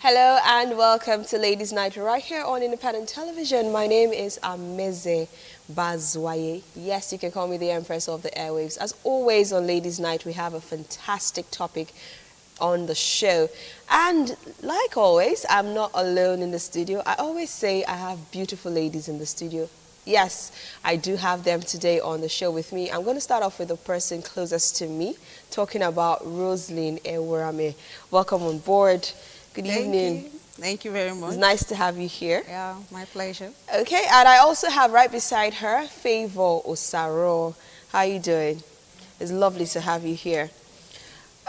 Hello and welcome to Ladies Night right here on Independent Television. My name is Ameze Bazwaye. Yes, you can call me the Empress of the Airwaves. As always on Ladies Night, we have a fantastic topic on the show. And like always, I'm not alone in the studio. I always say I have beautiful ladies in the studio. Yes, I do have them today on the show with me. I'm going to start off with the person closest to me, talking about Roselyn Ewerame. Welcome on board. Good evening. Thank you very much. It's nice to have you here. Yeah, my pleasure. Okay, and I also have right beside her, Favor Osaro. How are you doing? It's lovely to have you here.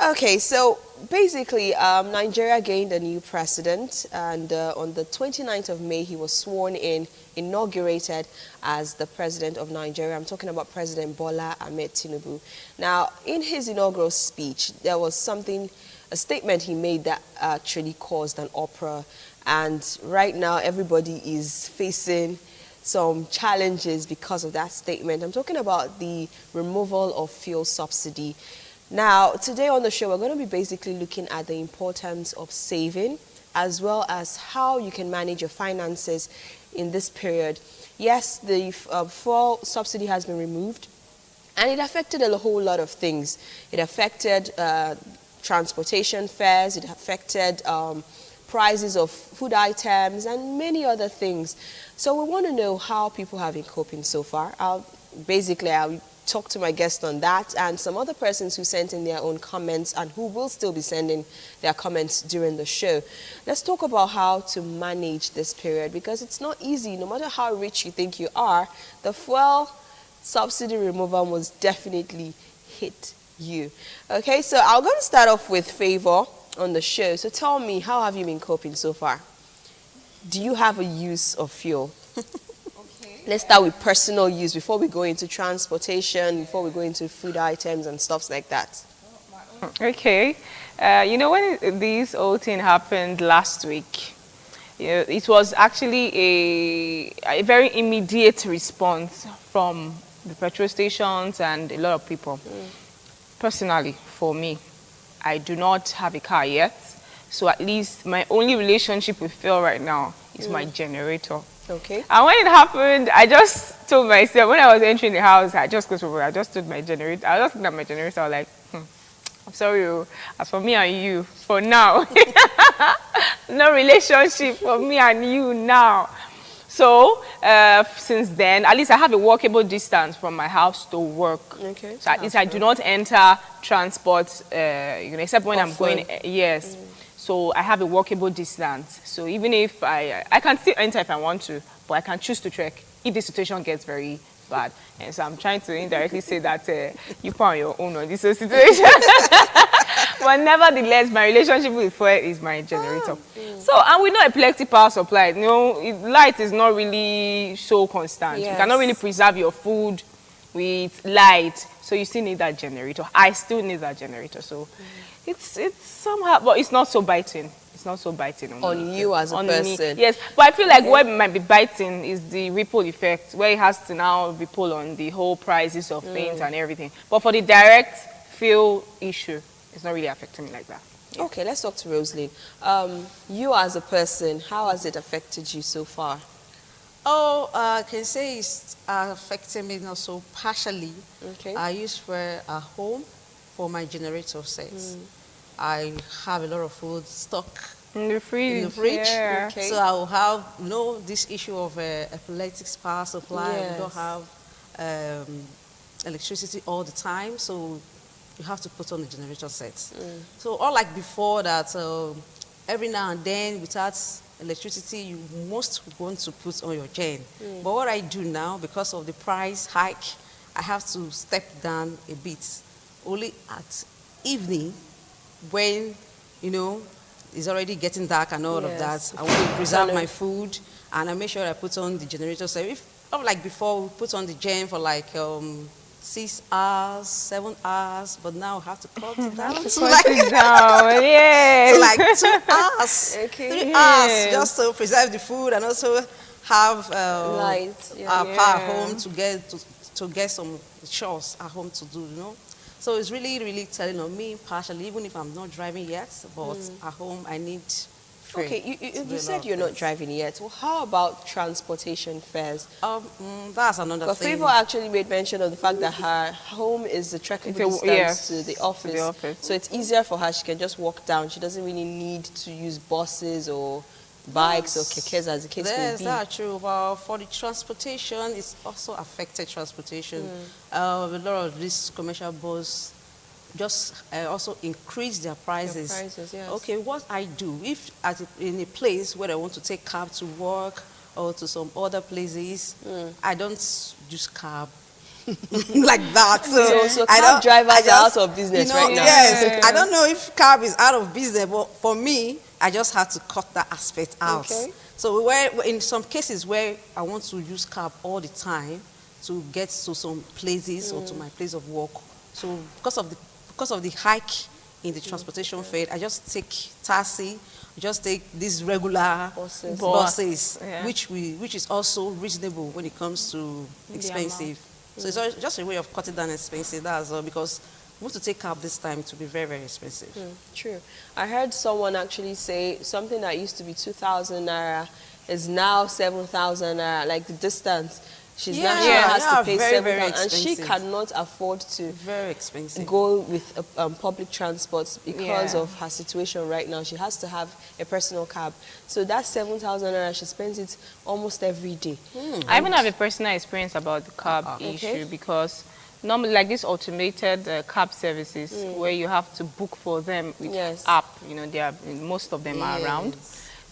Okay, so basically, Nigeria gained a new president, and on the 29th of May, he was sworn in, inaugurated as the president of Nigeria. I'm talking about President Bola Ahmed Tinubu. Now, in his inaugural speech, there was a statement he made that actually caused an uproar. And right now, everybody is facing some challenges because of that statement. I'm talking about the removal of fuel subsidy. Now, today on the show, we're going to be basically looking at the importance of saving, as well as how you can manage your finances in this period. Yes, the fuel subsidy has been removed, and it affected a whole lot of things. It affected transportation fares, it affected prices of food items, and many other things. So we want to know how people have been coping so far. I'll talk to my guest on that and some other persons who sent in their own comments and who will still be sending their comments during the show. Let's talk about how to manage this period, because it's not easy. No matter how rich you think you are, the fuel subsidy removal must definitely hit you. Okay, so I'm going to start off with Favor on the show. So tell me, how have you been coping so far? Do you have a use of fuel? Let's start with personal use before we go into transportation, before we go into food items and stuff like that. Okay. You know, when this whole thing happened last week, it was actually a very immediate response from the petrol stations and a lot of people. Personally, for me, I do not have a car yet. So at least my only relationship with fuel right now is my generator. Okay. And when it happened, I just told myself, when I was entering the house, I just told my generator, I was just looking at my generator, I was like, I'm sorry, as for me and you, for now, no relationship for me and you now. So, since then, at least I have a walkable distance from my house to work. Okay. So at least I do not enter transport, except when I'm going, yes. So I have a walkable distance. So even if I can still enter if I want to, but I can choose to trek if the situation gets very bad. And so I'm trying to indirectly say that you found your own on this situation. But nevertheless, my relationship with fuel is my generator. So, and we know epileptic power supply, light is not really so constant. Yes. You cannot really preserve your food with light. So you still need that generator. I still need that generator. So it's somehow, but it's not so biting. It's not so biting on you as a person. Me. Yes, but I feel like what might be biting is the ripple effect, where it has to now ripple on the whole prices of things and everything. But for the direct fuel issue, it's not really affecting me like that. Yeah. Okay, let's talk to Roselyn. You as a person, how has it affected you so far? Oh, I can say it's affecting me not so partially. Okay. I use for a home for my generator sets. I have a lot of food stock in the fridge. Yeah. Okay. So I will have, this issue of epileptic power supply. Yes. We don't have electricity all the time, so you have to put on the generator sets. So unlike before that, every now and then without electricity, you must want to put on your gen. But what I do now, because of the price hike, I have to step down a bit. Only at evening, when, it's already getting dark and all of that, I want to preserve my food, and I make sure I put on the generator. So not like before, we put on the gen for like 6 hours, 7 hours, but now I have to cut it down. Yes. So like 2 hours, 3 hours, just to preserve the food and also have light, power at home to get some chores at home to do, So it's really, really telling on me partially, even if I'm not driving yet, but at home I need fare. Okay, you said you're not driving yet. Well, how about transportation fares? That's another Because thing. Favor actually made mention of the fact that her home is a trackable distance to the office. So it's easier for her. She can just walk down. She doesn't really need to use buses or bikes or kekes, as the case may be. That's true. But for the transportation, it's also affected transportation. A lot of these commercial buses just also increase their prices. Yes. Okay, what I do, if in a place where I want to take cab to work or to some other places, I don't use cab. Like that. So cab drivers are out of business right now. Yes, I don't know if cab is out of business, but for me, I just had to cut that aspect out. Okay. So in some cases where I want to use cab all the time to get to some places or to my place of work, so because of the hike in the transportation fare, I just take taxi, just take these regular buses, which is also reasonable when it comes to expensive. So it's just a way of cutting down expenses. That's all, because if you want to take cab this time, it will be very, very expensive. True. I heard someone actually say something that used to be 2,000 naira is now 7,000 naira, like the distance. She's now has to pay 7,000, and she cannot afford to go with public transport because of her situation right now. She has to have a personal cab. So that 7,000 naira, she spends it almost every day. I even have a personal experience about the cab issue, because normally, like these automated cab services where you have to book for them with app, you know, most of them are around.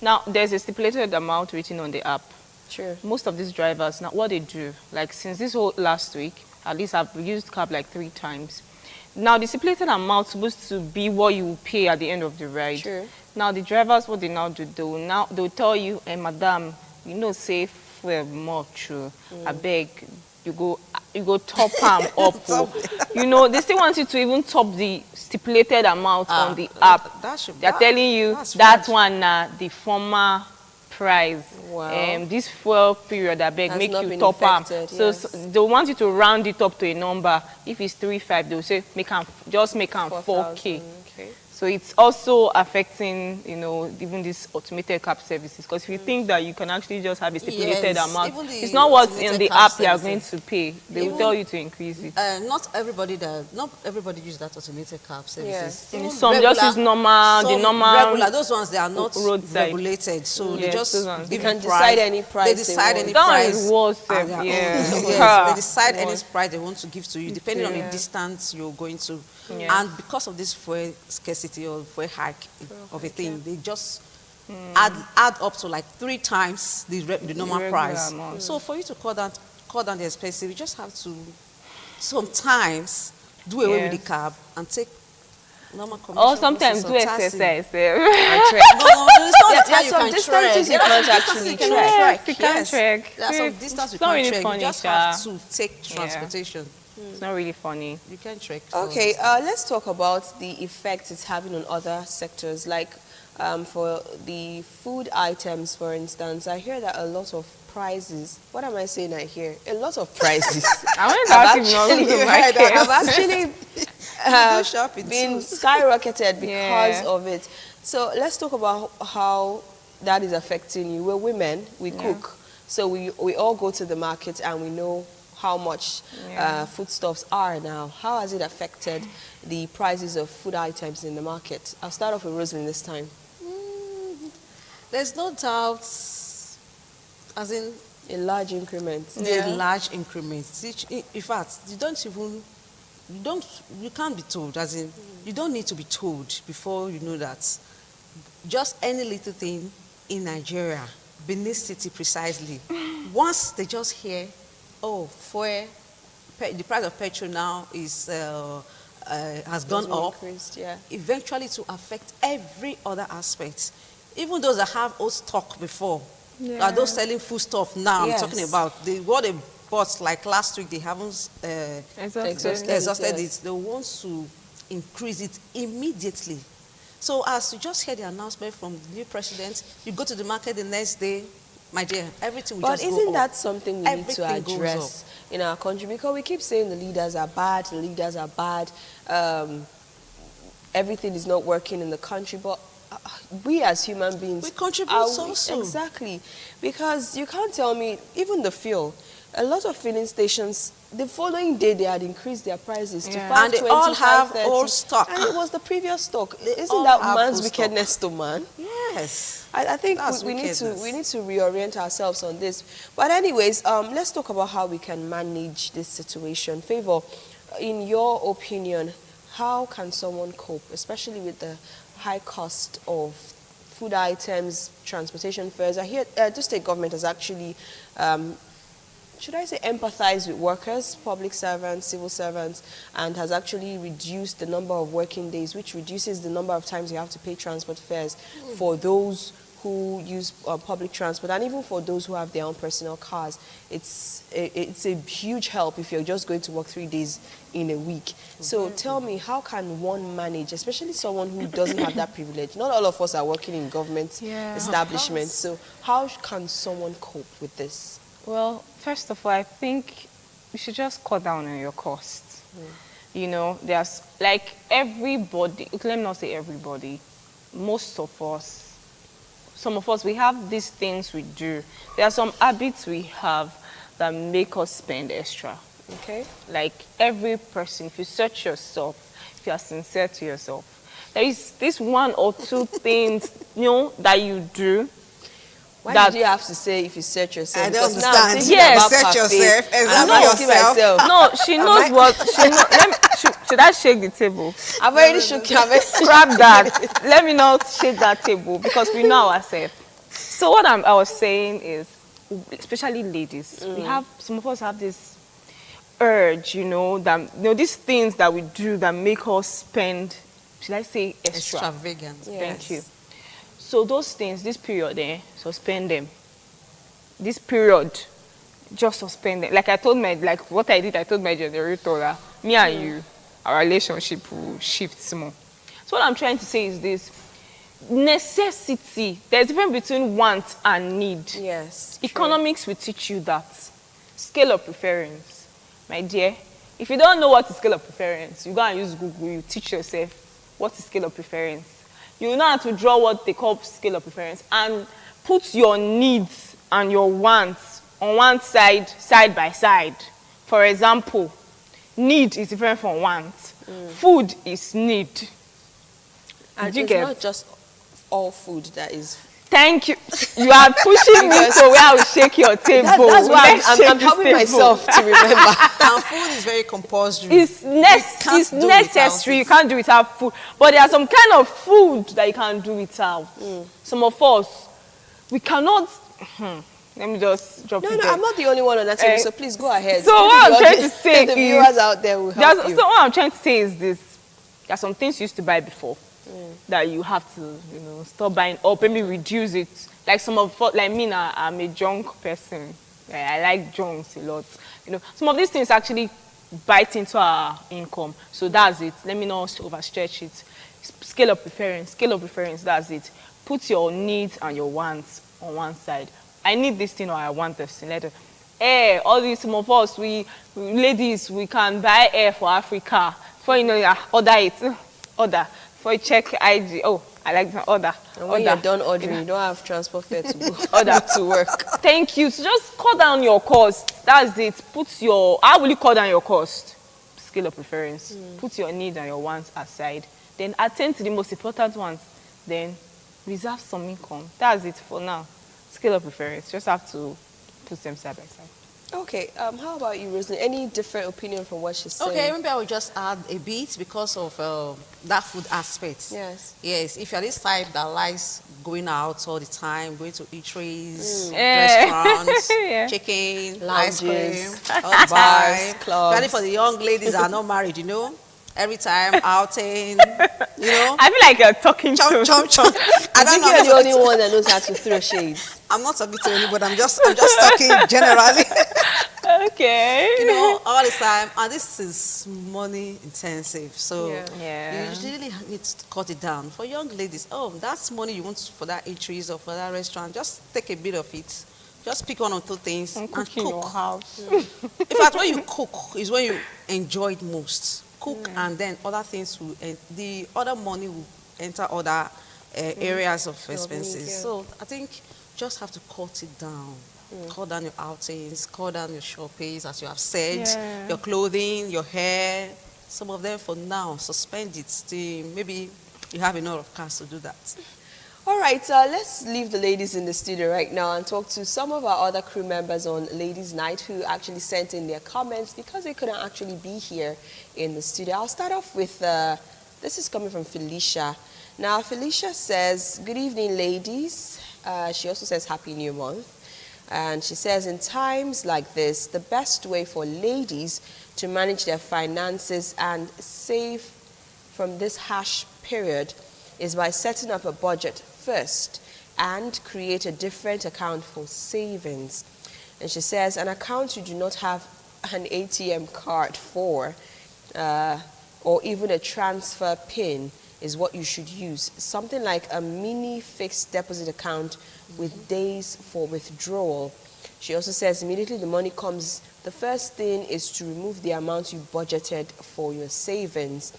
Now, there's a stipulated amount written on the app. True. Most of these drivers, now what they do, like since this whole last week, at least I've used cab like 3 times. Now, the stipulated amount is supposed to be what you pay at the end of the ride. True. Now, the drivers, what they now do, they'll tell you, hey, madam, you know, say fuel more true. I beg. You go top them up. You know, they still want you to even top the stipulated amount on the app. They're telling you that one, the former price. Wow. This fuel period, I beg, make you top them. So they want you to round it up to a number. If it's 3.5, they'll say just make them 4K. Okay. So it's also affecting, you know, even these automated cab services. Because if you think that you can actually just have a stipulated amount, it's not what's in the app you are going to pay. They will tell you to increase it. Not everybody uses that automated cab services. Yes. Some just use normal, regular. Those ones, they are not roadside regulated, so they just give you decide any price. They decide any price. They decide any price they want to give to you, depending on the distance you're going to. And because of this fuel scarcity or fuel hike of a thing, they just add up to like 3 times the normal price. So for you to cut down the expensive, you just have to sometimes do away with the cab and take normal commercial. Or sometimes do exercise. No, it's not the time you can trek. Some distances you can't actually trek. You can't trek. There are some distance you not can't really trek. funny, You just have to take transportation. It's not really funny. You can't trek. Okay, let's talk about the effect it's having on other sectors, like for the food items, for instance. I hear that a lot of prices. What am I saying? I hear a lot of prices. I've actually been skyrocketed because of it. So let's talk about how that is affecting you. We're women, we cook, so we all go to the market and we know how much foodstuffs are now. How has it affected the prices of food items in the market? I'll start off with Roslyn this time. There's no doubt, as in a large increment. Large increments. In fact, you can't be told, as in you don't need to be told before you know that just any little thing in Nigeria, Benin City precisely, once they just hear, oh, fuel, the price of petrol now is has gone up, eventually to affect every other aspect. Even those that have old stock before, are those selling food stuff now, I'm talking about, what they bought like last week, they haven't exhausted it. They want to increase it immediately. So as you just hear the announcement from the new president, you go to the market the next day, my dear, everything will just go up. But isn't that something we need to address in our country? Because we keep saying the leaders are bad, everything is not working in the country, but we as human beings, We contribute also. exactly, because you can't tell me even the fuel. A lot of filling stations, the following day they had increased their prices to Yeah. 5, And they 20, all have 5, 30, old stock. and it was the previous stock. all Isn't that have man's old stock. wickedness to man? Yes. I think That's we need to wickedness. reorient ourselves on this. But anyways, let's talk about how we can manage this situation. Favor, in your opinion, how can someone cope, especially with the high cost of food items, transportation fares? I hear the state government has actually, should I say, empathized with workers, public servants, civil servants, and has actually reduced the number of working days, which reduces the number of times you have to pay transport fares for those who use public transport, and even for those who have their own personal cars. It's a huge help if you're just going to work 3 days in a week. So tell me, how can one manage, especially someone who doesn't have that privilege? Not all of us are working in government establishments. So how can someone cope with this? Well, first of all, I think you should just cut down on your costs. You know, there's like everybody, let me not say everybody, most of us, some of us, we have these things we do. There are some habits we have that make us spend extra. Okay. Like every person, if you search yourself, if you are sincere to yourself, there is this 1 or 2 things, you know, that you do. Why That- did you have to say if you search yourself? I don't Because now I'm understand. thinking Yes. about Search cafe, yourself, and I'm examine asking yourself. myself. No, she knows what. She know, should I shake the table? I've already shook your Scrap that. Let me not shake that table because we know ourselves. So what I was saying is, especially ladies, we have, some of us have this urge, you know, that, you know, these things that we do that make us spend, should I say, extra. Extravagant. Thank you. So those things, this period, suspend them. This period, just suspend them. Like I told my, like what I did, I told my generator that me and you, our relationship will shift small. So what I'm trying to say is this: necessity. There's a difference between want and need. Yes. Economics will teach you that. Scale of preference, my dear. If you don't know what is scale of preference, you go and use Google. You teach yourself what is scale of preference. You know how to draw what they call scale of preference and put your needs and your wants on one side, side by side. For example, need is different from want. Food is need. And you it's get? not just all food that is. Thank you. You are pushing me to where I will shake your table. That's why Let's I'm shake this helping table. myself to remember. And food is very compulsory. It's, can't it's do without necessary. it. You can't do without food. But there are some kind of food that you can't do without. Some of us, we cannot. Let me just drop No, it no, there. I'm not the only one on that table, so please go ahead. So Maybe what the I'm trying to audience- say the is, viewers out there will help you. So what I'm trying to say is this: there are some things you used to buy before that you have to, you know, stop buying or maybe reduce it. Like some of, like me now, I'm a junk person. I like junks a lot. You know, some of these things actually bite into our income. So that's it. Let me not overstretch it. Scale of preference, that's it. Put your needs and your wants on one side. I need this thing or I want this thing. All these, some of us, we ladies, we can buy air for Africa. Before you know, order it. Order. Before you check IG, oh, I like the order. And when Order. you're done ordering, you don't have transport fare to go Order. to work. Thank you. So just cut down your cost. That's it. How will you cut down your cost? Scale of preference. Put your needs and your wants aside. Then attend to the most important ones. Then reserve some income. That's it for now. Scale of preference. Just have to put them side by side. Okay, how about you, Rosalie? Any different opinion from what she's saying? Okay, maybe I will just add a bit because of that food aspect. Yes. Yes, if you're this type that likes going out all the time, going to eateries, Yeah. restaurants, Yeah. chicken, ice cream, Lounges, all the bars, time. clubs. Especially for the young ladies that are not married, you know. Every time outing, you know. I feel like you're talking Chomp, to chomp, chomp. I I don't think know. you're the only one that knows how to throw shades. I'm not talking to anybody. I'm just talking generally. Okay. You know, all the time. And this is money intensive. So Yeah. you usually need to cut it down. For young ladies, oh, that's money you want for that eateries or for that restaurant. Just take a bit of it. Just pick 1 or 2 things and cook in your cook. house. In fact, when you cook is when you enjoy it most. Cook and then other things will, the other money will enter other areas of Of need, expenses. yeah. So I think just have to cut it down. Cut down your outings, cut down your shoppings, as you have said, Yeah. your clothing, your hair. Some of them for now, suspend it till maybe you have enough cash to do that. All right, let's leave the ladies in the studio right now and talk to some of our other crew members on Ladies Night who actually sent in their comments because they couldn't actually be here in the studio. I'll start off with, this is coming from Felicia. Now, Felicia says, good evening, ladies. She also says Happy New Month. And she says, in times like this, the best way for ladies to manage their finances and save from this harsh period is by setting up a budget first and create a different account for savings. And she says, an account you do not have an ATM card for or even a transfer pin is what you should use. Something like a mini fixed deposit account with days for withdrawal. She also says immediately the money comes, the first thing is to remove the amount you budgeted for your savings.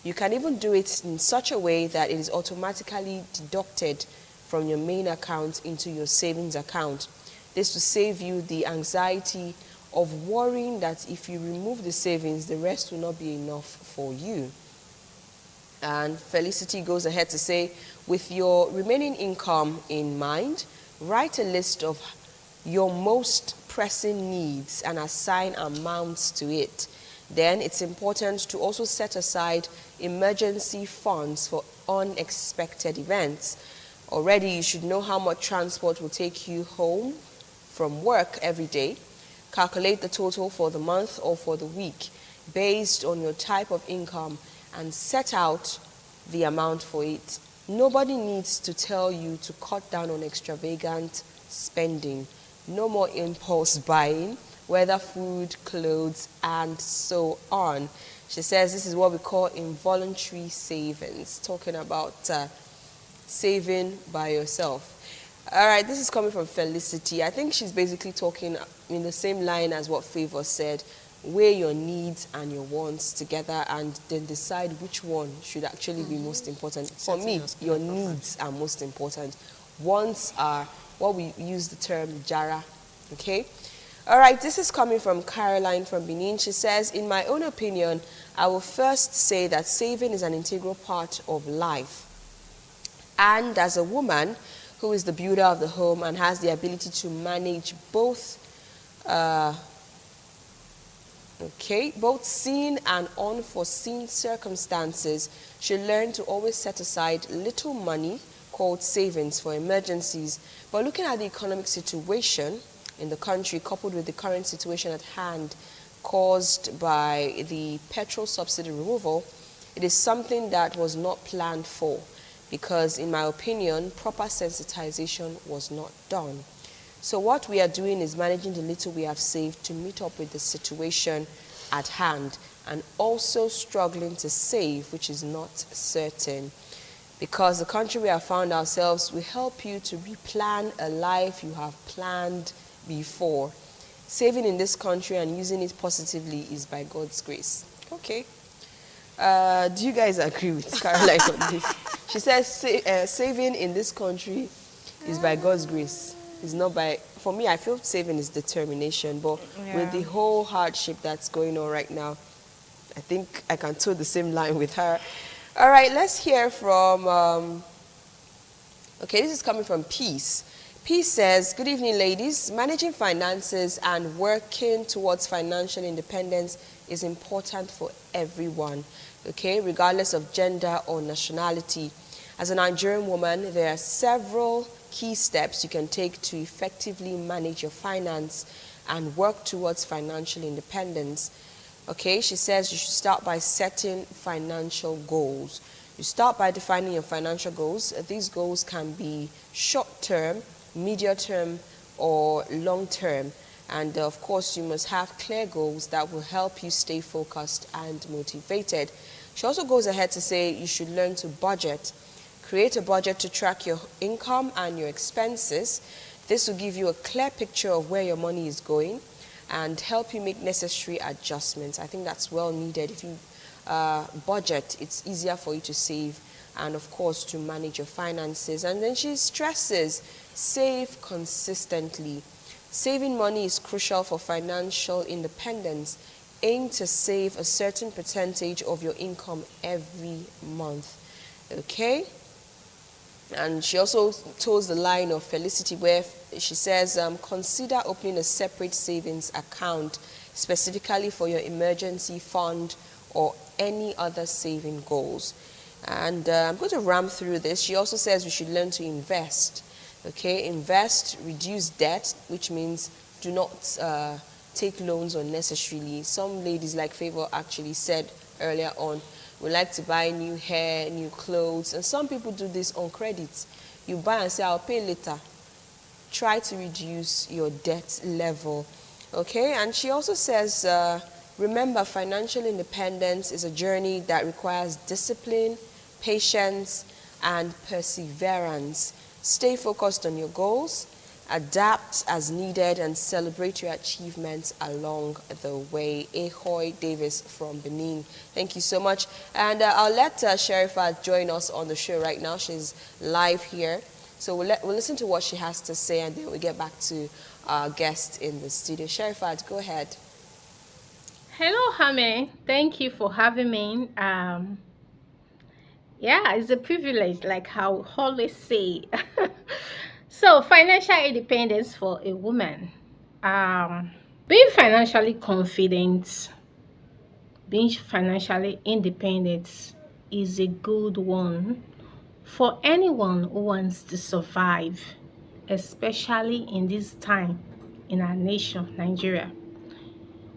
You can even do it in such a way that it is automatically deducted from your main account into your savings account. This will save you the anxiety of worrying that if you remove the savings, the rest will not be enough for you. And Felicity goes ahead to say, with your remaining income in mind, write a list of your most pressing needs and assign amounts to it. Then it's important to also set aside emergency funds for unexpected events. Already you should know how much transport will take you home from work every day. Calculate the total for the month or for the week based on your type of income and set out the amount for it. Nobody needs to tell you to cut down on extravagant spending. No more impulse buying, whether food, clothes, and so on. She says this is what we call involuntary savings, talking about saving by yourself. All right, this is coming from Felicity. I think she's basically talking in the same line as what Favor said. Weigh your needs and your wants together and then decide which one should actually be most important. For me, your needs are most important. Wants are what we use the term jara, okay? All right, this is coming from Caroline from Benin. She says, in my own opinion, I will first say that saving is an integral part of life. And as a woman who is the builder of the home and has the ability to manage both both seen and unforeseen circumstances, should learn to always set aside little money called savings for emergencies. But looking at the economic situation in the country, coupled with the current situation at hand caused by the petrol subsidy removal, it is something that was not planned for because, in my opinion, proper sensitization was not done. So what we are doing is managing the little we have saved to meet up with the situation at hand and also struggling to save, which is not certain. Because the country we have found ourselves will help you to replan a life you have planned before. Saving in this country and using it positively is by God's grace. Okay. Do you guys agree with Caroline on this? She says saving in this country is by God's grace. It's not by, for me, I feel saving is determination, but with the whole hardship that's going on right now, I think I can toe the same line with her. All right, let's hear from, okay, this is coming from Peace. Peace says, good evening, ladies. Managing finances and working towards financial independence is important for everyone, okay, regardless of gender or nationality. As a Nigerian woman, there are several key steps you can take to effectively manage your finance and work towards financial independence. Okay, she says you should start by setting financial goals. You start by defining your financial goals. These goals can be short-term, medium-term, or long-term. And of course, you must have clear goals that will help you stay focused and motivated. She also goes ahead to say you should learn to budget. Create a budget to track your income and your expenses. This will give you a clear picture of where your money is going and help you make necessary adjustments. I think that's well needed. If you budget, it's easier for you to save and of course to manage your finances. And then she stresses, save consistently. Saving money is crucial for financial independence. Aim to save a certain percentage of your income every month. Okay? And she also toes the line of Felicity where she says, consider opening a separate savings account specifically for your emergency fund or any other saving goals. And I'm going to ram through this. She also says we should learn to invest. Okay, invest, reduce debt, which means do not take loans unnecessarily. Some ladies like Favor actually said earlier on, we like to buy new hair, new clothes, and some people do this on credit. You buy and say, I'll pay later. Try to reduce your debt level. Okay, and she also says, remember, financial independence is a journey that requires discipline, patience, and perseverance. Stay focused on your goals, adapt as needed, and celebrate your achievements along the way. Ahoy Davis from Benin. Thank you so much. And I'll let Sherifat join us on the show right now. She's live here. So we'll listen to what she has to say, and then we'll get back to our guest in the studio. Sherifat, go ahead. Hello, Hame. Thank you for having me. Yeah, it's a privilege, like I always say. So, financial independence for a woman. Um, Being financially confident, being financially independent is a good one for anyone who wants to survive, especially in this time in our nation, Nigeria.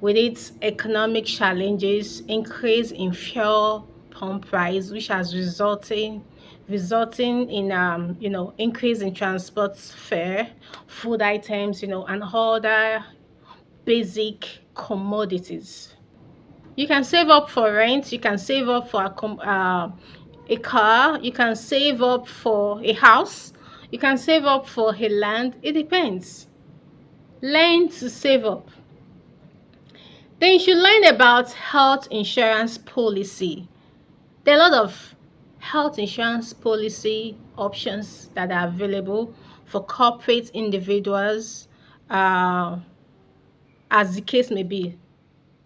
With its economic challenges, increase in fuel pump price, which has resulting in increase in transport fare, food items, and other basic commodities. You can save up for rent. You can save up for a car. You can save up for a house. You can save up for a land. It depends. Learn to save up. Then you should learn about health insurance policy. There are a lot of health insurance policy options that are available for corporate individuals, uh, as the case may be.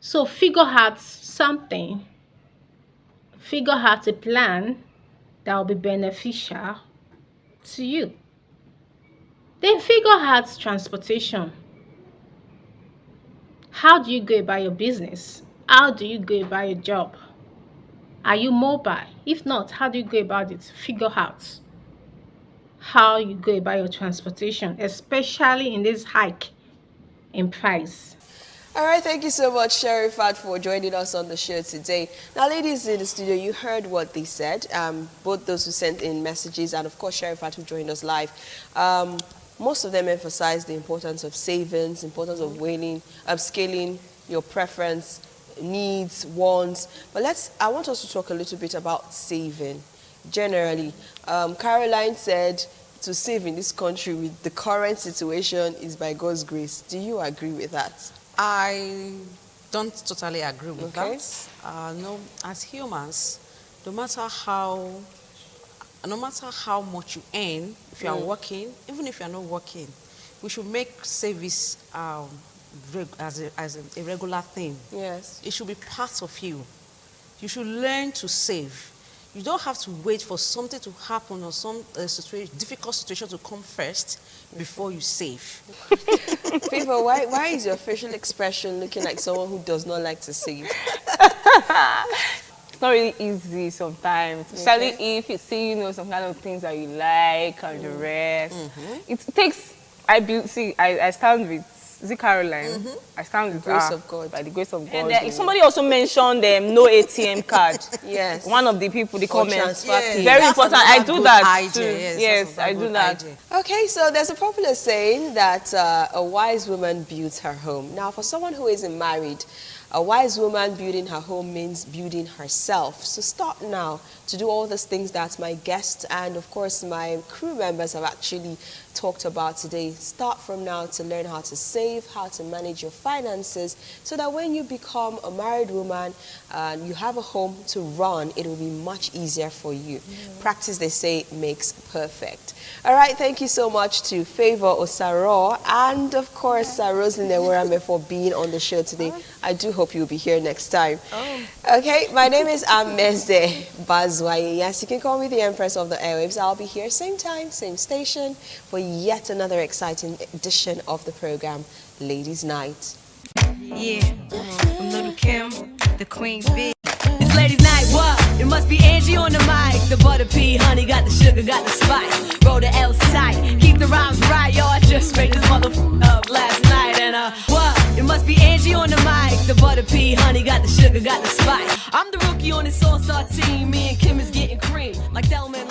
So figure out a plan that will be beneficial to you. Then figure out transportation. How do you go about your business? How do you go about your job? Are you mobile? If not, how do you go about it? Figure out how you go about your transportation, especially in this hike in price. All right, thank you so much, Sherifat, for joining us on the show today. Now, ladies in the studio, you heard what they said, both those who sent in messages and, of course, Sherifat, who joined us live. Most of them emphasized the importance of savings, importance of upscaling your preference, needs, wants. But I want us to talk a little bit about saving generally. Caroline said to save in this country with the current situation is by God's grace. Do you agree with that? I don't totally agree with Okay. that. No, as humans, no matter how much you earn, if you are working, even if you are not working, we should make service as a regular thing. Yes. It should be part of you. You should learn to save. You don't have to wait for something to happen or some difficult situation to come first before you save. Favor, why is your facial expression looking like someone who does not like to save? It's not really easy sometimes, especially if you see, some kind of things that you like and the rest. It takes, I stand with, is it Caroline? I stand with Grace her, of God. by the grace of And God. Somebody also mentioned no ATM card. Yes. One of the people, the Or comments. transfer fee. Very That's important. I another do good that idea. too. Yes, that's I another do good that. idea. Okay, so there's a popular saying that a wise woman builds her home. Now, for someone who isn't married, A wise woman building her home means building herself. So start now to do all these things that my guests and of course my crew members have actually talked about today. Start from now to learn how to save, how to manage your finances, so that when you become a married woman and you have a home to run, it will be much easier for you. Practice, they say, makes perfect. All right, thank you so much to Favor Osaro and of course Rosalyn Ewerame for being on the show today. I do hope you'll be here next time. Okay, my name is Ameze Bazwaye. Yes, you can call me the Empress of the Airwaves. I'll be here same time, same station for yet another exciting edition of the program, Ladies Night. Yeah, from Little Kim, the Queen Bee. It's Ladies Night, what? It must be Angie on the mic. The butter pea, honey, got the sugar, got the spice. Roll the L tight, keep the rhymes right. Yo, I just made this motherfucker up last night. And what? It must be Angie on the mic. The butter pea, honey, got the sugar, got the spice. I'm the rookie on this all-star team. Me and Kim is getting cream. Like Delman.